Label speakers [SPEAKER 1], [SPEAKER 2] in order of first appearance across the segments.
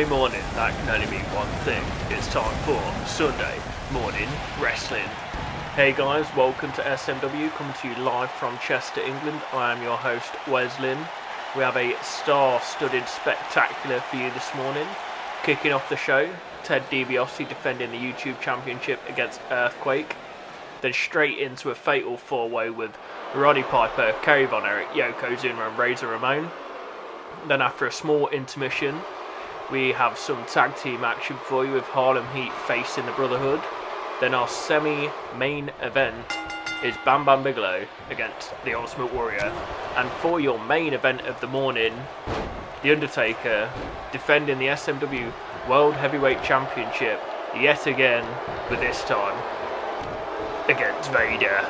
[SPEAKER 1] Sunday morning, that can only mean one thing. It's time for Sunday Morning Wrestling. Hey guys, welcome to SMW, coming to you live from Chester, England. I am your host, Weslin. We have a star-studded spectacular for you this morning. Kicking off the show, Ted DiBiase defending the YouTube Championship against Earthquake. Then straight into a fatal four-way with Roddy Piper, Kerry, Erich, Yokozuna and Razor Ramon. Then after a small intermission, we have some tag team action for you with Harlem Heat facing the Brotherhood. Then our semi-main event is Bam Bam Bigelow against the Ultimate Warrior. And for your main event of the morning, The Undertaker defending the SMW World Heavyweight Championship yet again, but this time against Vader.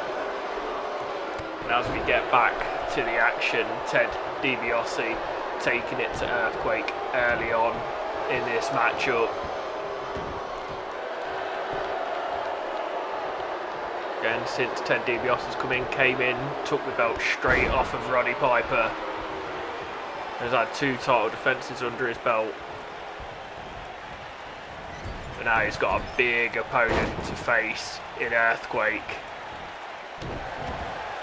[SPEAKER 1] And as we get back to the action, Ted DiBiase taking it to Earthquake early on in this matchup. Again, since Ted DiBiase's came in, took the belt straight off of Roddy Piper. Has had 2 title defences under his belt. And now he's got a big opponent to face in Earthquake.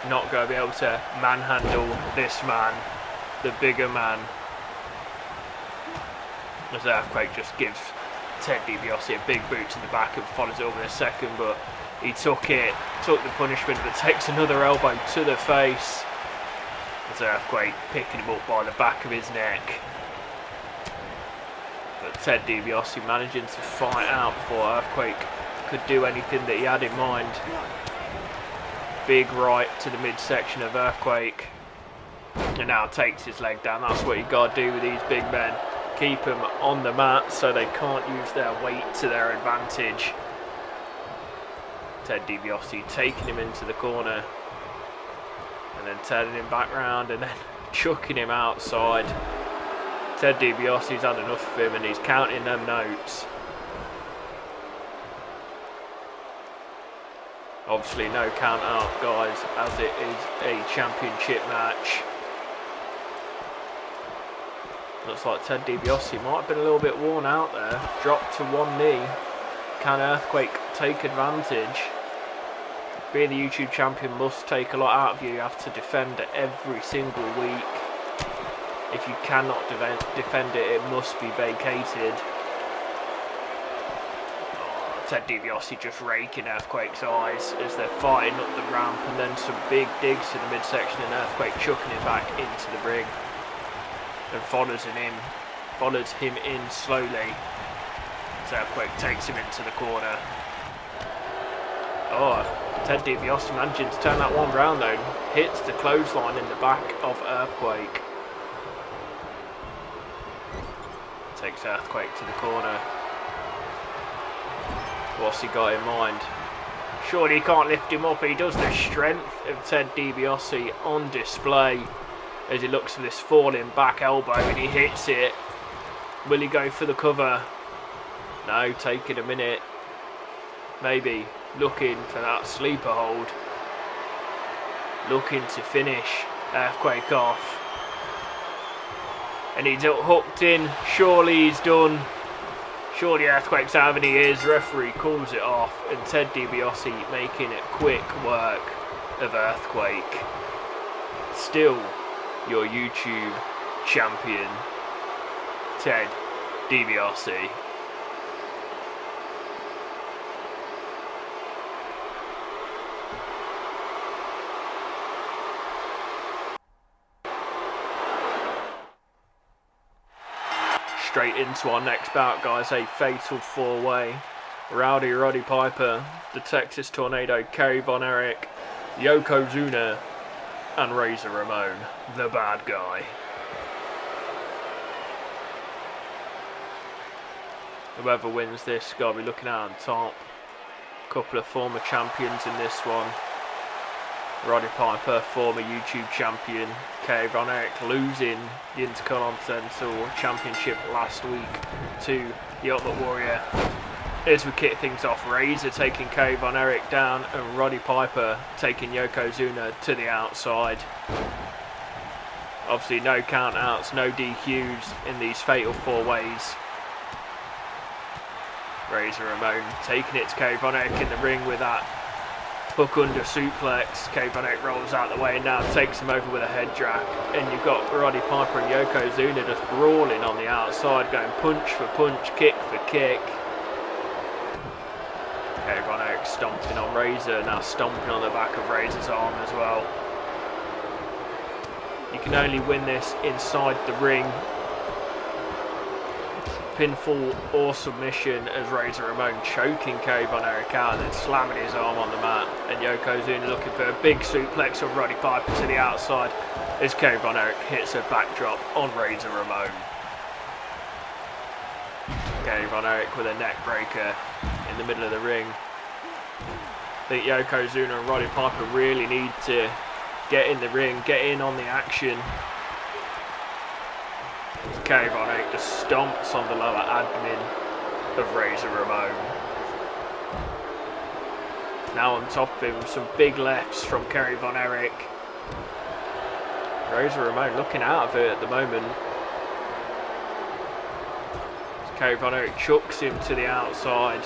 [SPEAKER 1] Not going to be able to manhandle this man, the bigger man. As Earthquake just gives Ted DiBiase a big boot to the back and follows it up in a second, but he took the punishment, but takes another elbow to the face. As Earthquake picking him up by the back of his neck. But Ted DiBiase managing to fight out before Earthquake could do anything that he had in mind. Big right to the midsection of Earthquake. And now takes his leg down. That's what you got to do with these big men. Keep them on the mat so they can't use their weight to their advantage. Ted DiBiase taking him into the corner. And then turning him back round and then chucking him outside. Ted DiBiase's had enough of him and he's counting them notes. Obviously no count out, guys, as it is a championship match. Looks like Ted DiBiase might have been a little bit worn out there. Dropped to one knee. Can Earthquake take advantage? Being the YouTube champion must take a lot out of you. You have to defend it every single week. If you cannot defend it, it must be vacated. Ted DiBiase just raking Earthquake's eyes as they're fighting up the ramp, and then some big digs to the midsection and Earthquake chucking him back into the ring. And follows him in slowly. As Earthquake takes him into the corner. Oh, Ted DiBiase managing to turn that one round though. Hits the clothesline in the back of Earthquake. Takes Earthquake to the corner. What's he got in mind? Surely he can't lift him up. He does. The strength of Ted DiBiase on display as he looks for this falling back elbow and he hits it. Will he go for the cover? No, taking a minute. Maybe looking for that sleeper hold. Looking to finish Earthquake off. And he's hooked in. Surely he's done. Surely Earthquake's out of any ears. Referee calls it off. And Ted DiBiase making it quick work of Earthquake. Still your YouTube champion, Ted DiBiase. Straight into our next bout, guys, a fatal four-way. Rowdy Roddy Piper, the Texas Tornado, Kerry, Erich, Yokozuna, and Razor Ramon, the bad guy. Whoever wins this, got to be looking out on top. Couple of former champions in this one. Roddy Piper, former YouTube champion. Kerry, Erich losing the Intercontinental Championship last week to the Ultimate Warrior. As we kick things off, Razor taking Kerry Erich down and Roddy Piper taking Yokozuna to the outside. Obviously no count outs, no DQs in these fatal four ways. Razor Ramon taking it to Kerry Von Erich in the ring with that hook under suplex. Kerry Von Erich rolls out the way now, takes him over with a head drag. And you've got Roddy Piper and Yokozuna just brawling on the outside, going punch for punch, kick for kick. Kerry Von Erich stomping on Razor, now stomping on the back of Razor's arm as well. You can only win this inside the ring. Pinfall or submission as Razor Ramon choking Kerry Von Erich out and then slamming his arm on the mat. And Yokozuna looking for a big suplex of Roddy Piper to the outside as Kerry Von Erich hits a backdrop on Razor Ramon. Kerry Von Erich with a neck breaker in the middle of the ring. I think Yokozuna and Roddy Piper really need to get in the ring, get in on the action. Kerry Von Erich just stomps on the lower abdomen of Razor Ramon. Now on top of him, some big lefts from Kerry Von Erich. Razor Ramon looking out of it at the moment. Kerry Von Erich chucks him to the outside.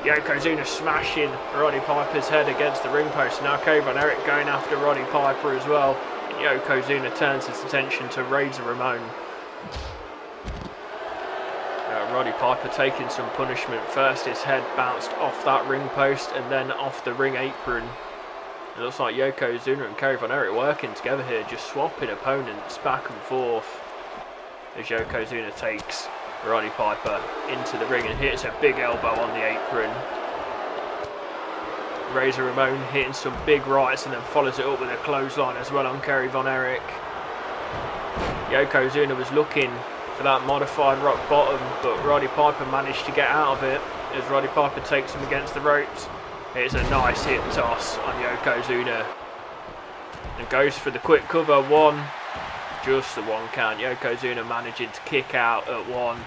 [SPEAKER 1] Yokozuna smashing Roddy Piper's head against the ring post. Now Kerry Von Erich going after Roddy Piper as well. Yokozuna turns his attention to Razor Ramon. Roddy Piper taking some punishment. First his head bounced off that ring post and then off the ring apron. It looks like Yokozuna and Kerry Von Erich working together here, just swapping opponents back and forth. As Yokozuna takes Roddy Piper into the ring and hits a big elbow on the apron. Razor Ramon hitting some big rights and then follows it up with a clothesline as well on Kerry Von Erich. Yokozuna was looking for that modified rock bottom, but Roddy Piper managed to get out of it as Roddy Piper takes him against the ropes. It's a nice hip toss on Yokozuna and goes for the quick cover. One, just the one count. Yokozuna managing to kick out at one.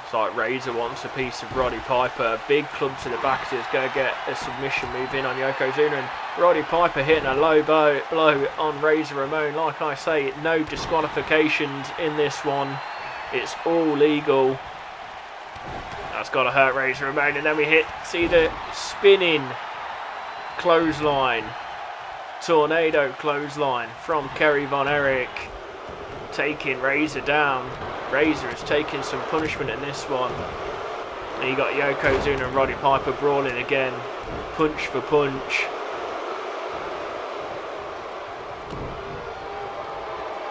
[SPEAKER 1] It's like Razor wants a piece of Roddy Piper. Big club to the back as he's going to get a submission move in on Yokozuna. And Roddy Piper hitting a low blow on Razor Ramon. Like I say, no disqualifications in this one. It's all legal. That's got to hurt Razor Ramon. And then we see the spinning clothesline. Tornado clothesline from Kerry Von Erich. Taking Razor down. Razor is taking some punishment in this one. And you got Yokozuna and Roddy Piper brawling again. Punch for punch.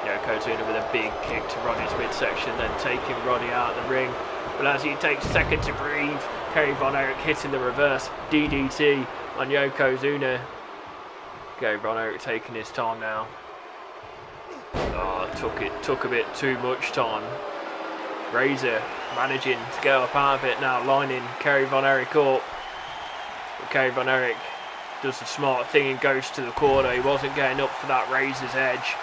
[SPEAKER 1] Yokozuna with a big kick to Roddy's midsection, then taking Roddy out of the ring. But as he takes a second to breathe, Kerry Von Erich hitting the reverse DDT on Yokozuna. Kerry Von Erich taking his time now. Oh, took a bit too much time. Razor managing to get up out of it now, lining Kerry Von Erich up. But Kerry Von Erich does the smart thing and goes to the corner. He wasn't getting up for that Razor's edge.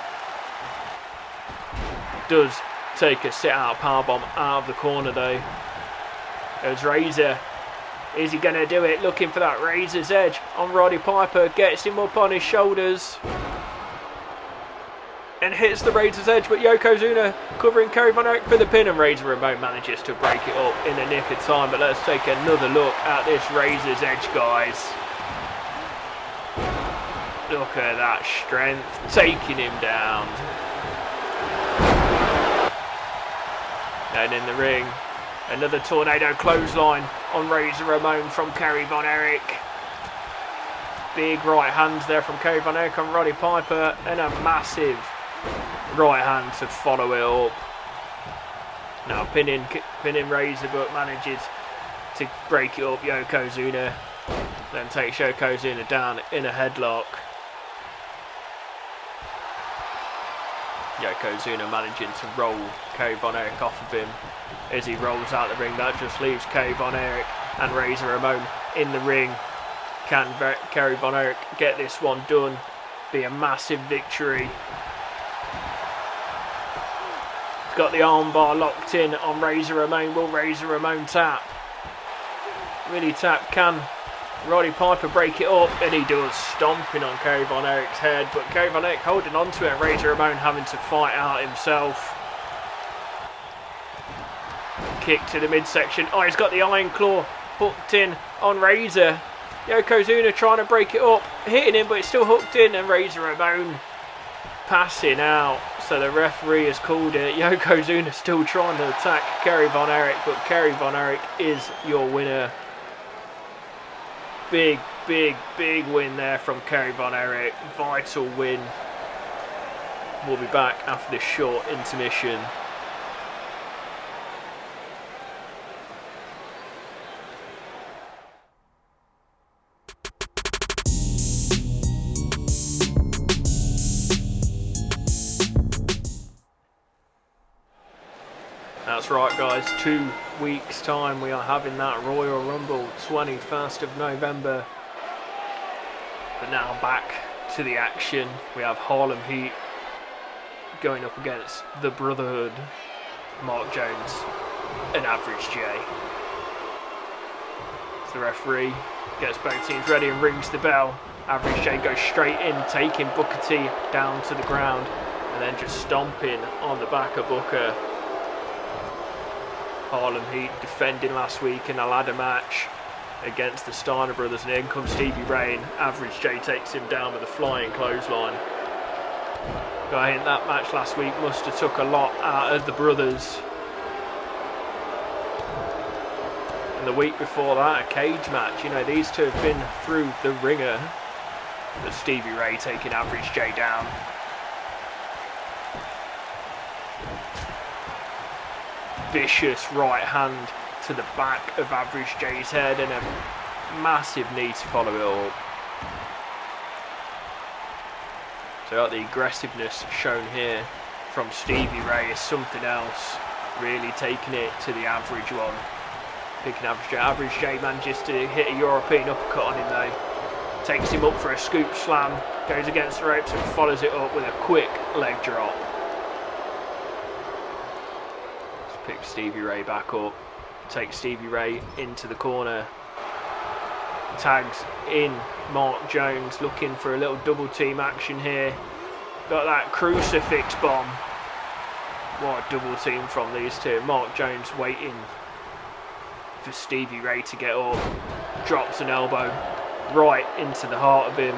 [SPEAKER 1] Does take a sit-out powerbomb out of the corner though. There's Razor. Is he going to do it? Looking for that Razor's edge on Roddy Piper. Gets him up on his shoulders. And hits the Razor's edge, but Yokozuna covering Kerry Von Erich for the pin, and Razor Ramon manages to break it up in the nick of time. But let's take another look at this Razor's edge, guys. Look at that strength, taking him down. And in the ring, another tornado clothesline on Razor Ramon from Kerry Von Erich. Big right hands there from Kerry Von Erich on Roddy Piper, and a massive right hand to follow it up. Now pinning Razor, but manages to break it up. Yokozuna then takes Yokozuna down in a headlock. Yokozuna managing to roll Kerry Von Erich off of him as he rolls out the ring. That just leaves Kerry Von Erich and Razor Ramon in the ring. Can Kerry Von Erich get this one done? Be a massive victory. Got the armbar locked in on Razor Ramon. Will Razor Ramon tap? Really tap? Can Roddy Piper break it up? And he does, stomping on Kerry Von Erich's head. But Kerry Von Erich holding on to it, and Razor Ramon having to fight out himself. kick to the midsection. Oh, he's got the Iron Claw hooked in on Razor. Yokozuna trying to break it up, hitting him, but it's still hooked in, and Razor Ramon passing out. So the referee has called it. Yokozuna still trying to attack Kerry Von Erich, but Kerry Von Erich is your winner. Big win there from Kerry Von Erich. Vital win. We'll be back after this short intermission. That's right, guys, 2 weeks time we are having that Royal Rumble, 21st of November. But now back to the action. We have Harlem Heat going up against the Brotherhood, Mark Jones and Average J. So the referee gets both teams ready and rings the bell. Average J goes straight in, taking Booker T down to the ground and then just stomping on the back of Booker. Harlem Heat defending last week in a ladder match against the Steiner brothers, and in comes Stevie Ray, and Average J takes him down with a flying clothesline. I think that match last week must have took a lot out of the brothers. And the week before that, a cage match. You know, these two have been through the ringer. But Stevie Ray taking Average J down. Vicious right hand to the back of Average J's head and a massive knee to follow it up. So the aggressiveness shown here from Stevie Ray is something else. Really taking it to the average one. Picking Average J. Average J manages to hit a European uppercut on him though. Takes him up for a scoop slam. Goes against the ropes and follows it up with a quick leg drop. Pick Stevie Ray back up, takes Stevie Ray into the corner, tags in Mark Jones, looking for a little double team action here. Got that crucifix bomb. What a double team from these two. Mark Jones waiting for Stevie Ray to get up, drops an elbow right into the heart of him.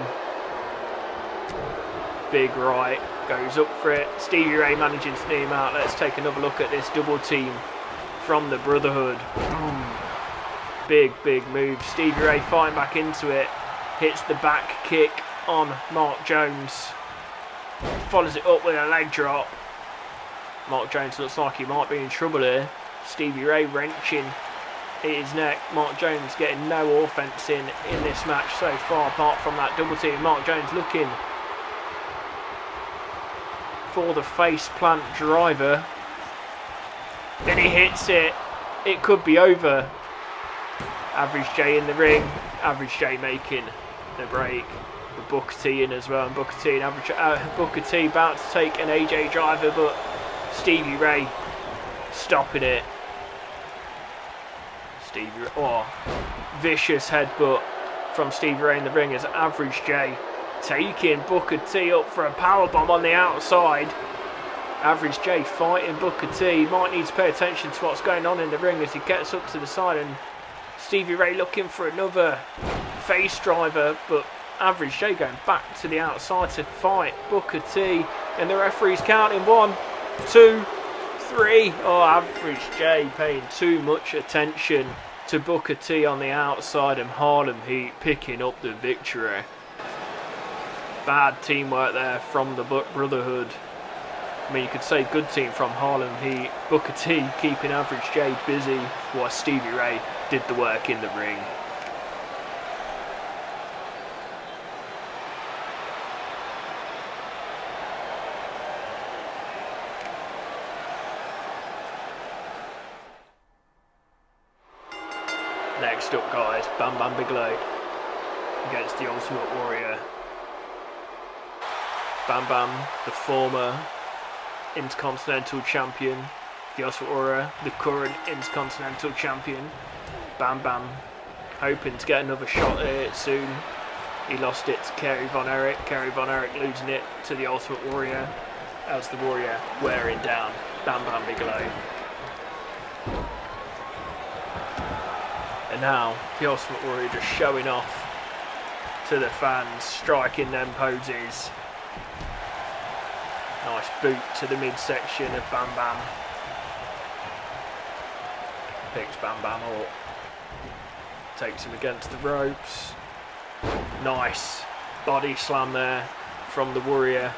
[SPEAKER 1] Big right. Goes up for it. Stevie Ray managing to knee him out. Let's take another look at this double team from the Brotherhood. Big move. Stevie Ray fighting back into it. Hits the back kick on Mark Jones. Follows it up with a leg drop. Mark Jones looks like he might be in trouble here. Stevie Ray wrenching at his neck. Mark Jones getting no offense in this match so far, apart from that double team. Mark Jones looking for the face plant driver. Then he hits it. It could be over. Average J in the ring. Average J making the break. The Booker T in as well. And Booker T and Booker T about to take an AJ driver, but Stevie Ray stopping it. Vicious headbutt from Stevie Ray in the ring as Average J taking Booker T up for a powerbomb on the outside. Average J fighting Booker T. Might need to pay attention to what's going on in the ring as he gets up to the side, and Stevie Ray looking for another face driver, but Average J going back to the outside to fight Booker T, and the referee's counting 1, 2, 3. Oh, Average J paying too much attention to Booker T on the outside, and Harlem Heat picking up the victory. Bad teamwork there from the Brotherhood. I mean, you could say good team from Harlem Heat. Booker T keeping Average J busy while Stevie Ray did the work in the ring. Next up, guys, Bam Bam Bigelow against the Ultimate Warrior. Bam Bam, the former Intercontinental Champion. The Ultimate Warrior, the current Intercontinental Champion. Bam Bam hoping to get another shot at it soon. He lost it to Kerry Von Erich. Kerry Von Erich losing it to the Ultimate Warrior as the Warrior wearing down Bam Bam Bigelow. And now the Ultimate Warrior just showing off to the fans, striking them poses. Nice boot to the midsection of Bam Bam. Picks Bam Bam up. Takes him against the ropes. Nice body slam there from the Warrior.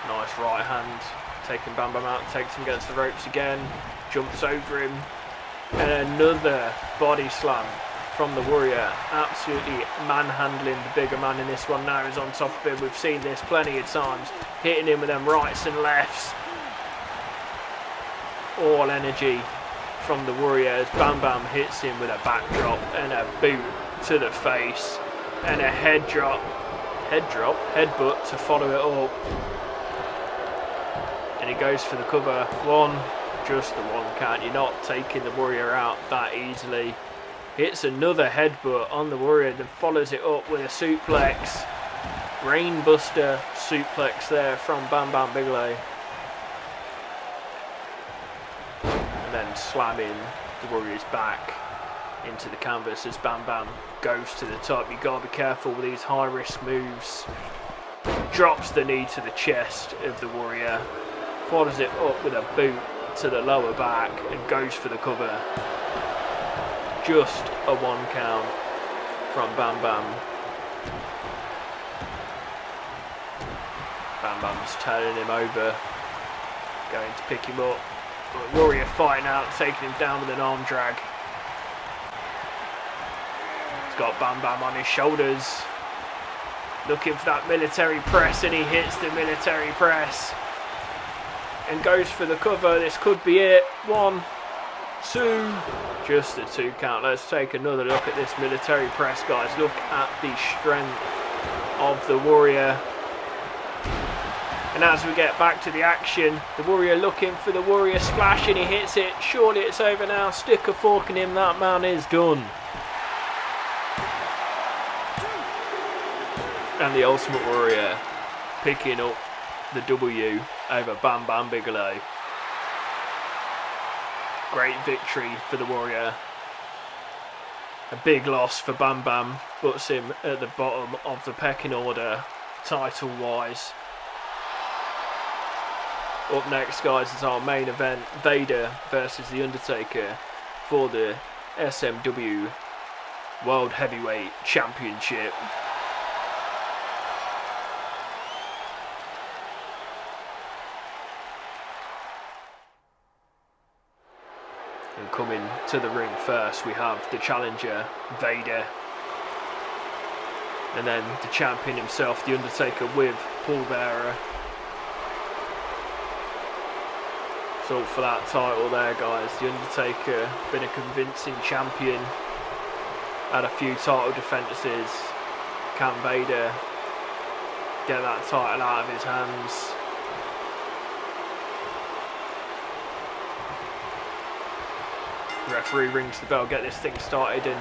[SPEAKER 1] Nice right hand. Taking Bam Bam out, takes him against the ropes again. Jumps over him. And another body slam from the Warrior. Absolutely manhandling the bigger man in this one now. He's on top of him. We've seen this plenty of times. Hitting him with them rights and lefts. All energy from the Warrior as Bam Bam hits him with a backdrop and a boot to the face. And a headbutt to follow it up. And he goes for the cover. One, just the one count. You're not taking the Warrior out that easily. Hits another headbutt on the Warrior, then follows it up with a suplex. Brainbuster suplex there from Bam Bam Bigelow. And then slamming the Warrior's back into the canvas as Bam Bam goes to the top. You gotta be careful with these high risk moves. Drops the knee to the chest of the Warrior. Follows it up with a boot to the lower back and goes for the cover. Just a one count from Bam Bam. Bam Bam's turning him over, going to pick him up. But Warrior fighting out, taking him down with an arm drag. He's got Bam Bam on his shoulders, looking for that military press, and he hits the military press and goes for the cover. This could be it. 1, 2, just a 2 count. Let's take another look at this military press, guys. Look at the strength of the Warrior. And as we get back to the action, the Warrior looking for the Warrior splash, and he hits it. Surely it's over now. Stick a fork in him. That man is done. And the Ultimate Warrior picking up the W over Bam Bam Bigelow. Great victory for the Warrior. A big loss for Bam Bam, puts him at the bottom of the pecking order, title wise. Up next, guys, is our main event, Vader versus The Undertaker for the SMW World Heavyweight Championship. And coming to the ring first, we have the challenger, Vader. And then the champion himself, The Undertaker, with pallbearer. So for that title there, guys, The Undertaker, been a convincing champion. Had a few title defences. Can Vader get that title out of his hands? Referee rings the bell, get this thing started, and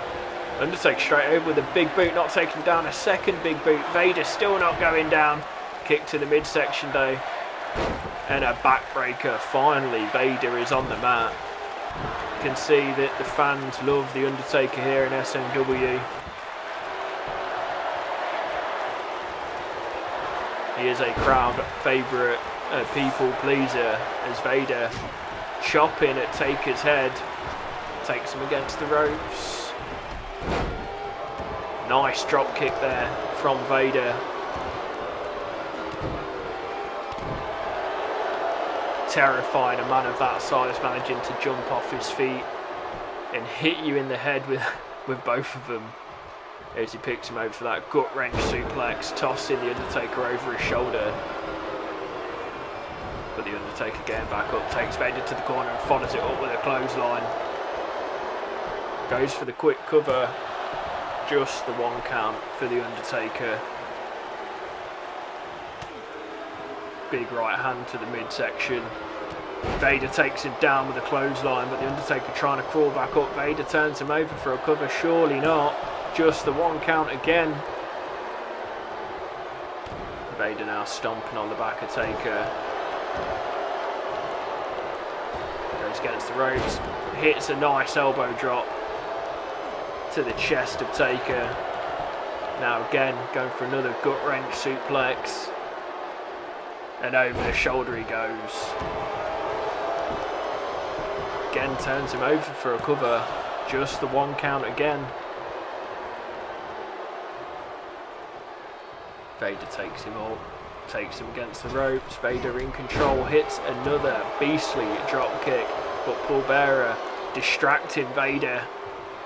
[SPEAKER 1] Undertaker straight over with a big boot, not taking down a second big boot. Vader still not going down. Kick to the midsection though. And a backbreaker. Finally, Vader is on the mat. You can see that the fans love The Undertaker here in SMW. He is a crowd favourite, a people pleaser, as Vader chopping at Taker's head. Takes him against the ropes. Nice drop kick there from Vader. Terrifying, a man of that size managing to jump off his feet and hit you in the head with both of them. As he picks him over for that gut wrench suplex, tossing The Undertaker over his shoulder. But The Undertaker getting back up, takes Vader to the corner and follows it up with a clothesline. Goes for the quick cover, just the one count for The Undertaker. Big right hand to the midsection. Vader takes him down with a clothesline, but The Undertaker trying to crawl back up. Vader turns him over for a cover, surely not. Just the one count again. Vader now stomping on the back of Taker. Goes Slams against the ropes. Hits a nice elbow drop to the chest of Taker. Now again, going for another gut wrench suplex. And over the shoulder he goes. Again turns him over for a cover. Just the 1 count again. Vader takes him up. Takes him against the ropes. Vader in control. Hits another beastly drop kick. But Paul Bearer distracting Vader.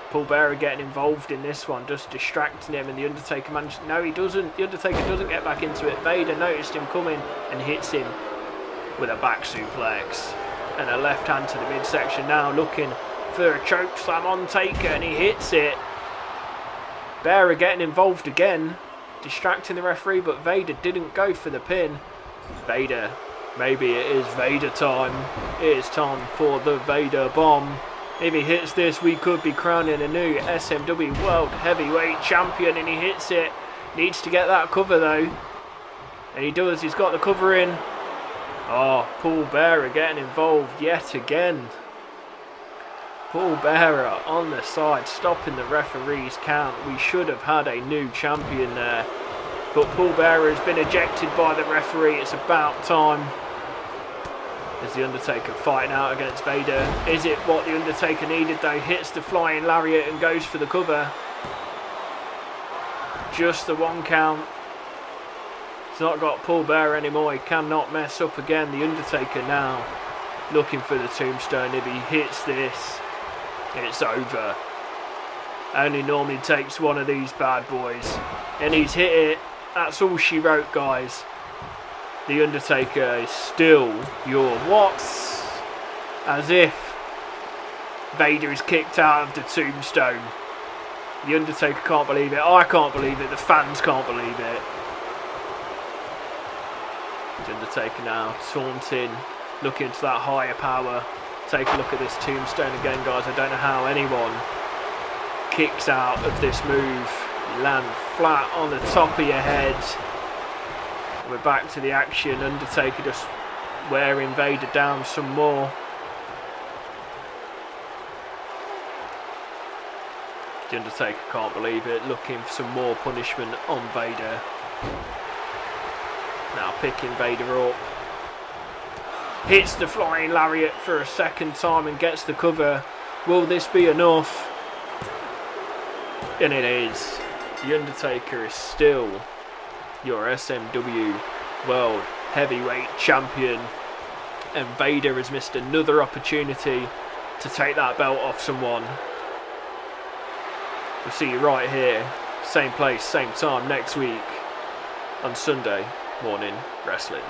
[SPEAKER 1] Paul Bearer getting involved in this one, just distracting him, and the Undertaker manages. No, he doesn't. The Undertaker doesn't get back into it. Vader noticed him coming and hits him with a back suplex and a left hand to the midsection. Now looking for a choke slam on Taker, and he hits it. Bearer getting involved again, distracting the referee, but Vader didn't go for the pin. Vader, maybe it is Vader time. It is time for the Vader bomb. If he hits this, we could be crowning a new SMW World Heavyweight Champion, and he hits it. Needs to get that cover though. And he does, he's got the cover in. Oh, Paul Bearer getting involved yet again. Paul Bearer on the side, stopping the referee's count. We should have had a new champion there. But Paul Bearer has been ejected by the referee. It's about time. Is the Undertaker fighting out against Vader? Is it what the Undertaker needed though? Hits the flying lariat and goes for the cover. Just the 1 count. He's not got Paul Bearer anymore. He cannot mess up again. The Undertaker now looking for the tombstone. If he hits this, it's over. Only normally takes one of these bad boys. And he's hit it. That's all she wrote, guys. The Undertaker is still your what? As if Vader is kicked out of the tombstone. The Undertaker can't believe it. I can't believe it. The fans can't believe it. The Undertaker now taunting, looking to that higher power. Take a look at this tombstone again, guys. I don't know how anyone kicks out of this move. You land flat on the top of your head. We're back to the action. Undertaker just wearing Vader down some more. The Undertaker can't believe it, looking for some more punishment on Vader. Now picking Vader up. Hits the flying lariat for a second time and gets the cover. Will this be enough? And it is. The Undertaker is still your SMW World Heavyweight Champion, and Vader has missed another opportunity to take that belt off someone. We'll see you right here, same place, same time next week on Sunday Morning Wrestling.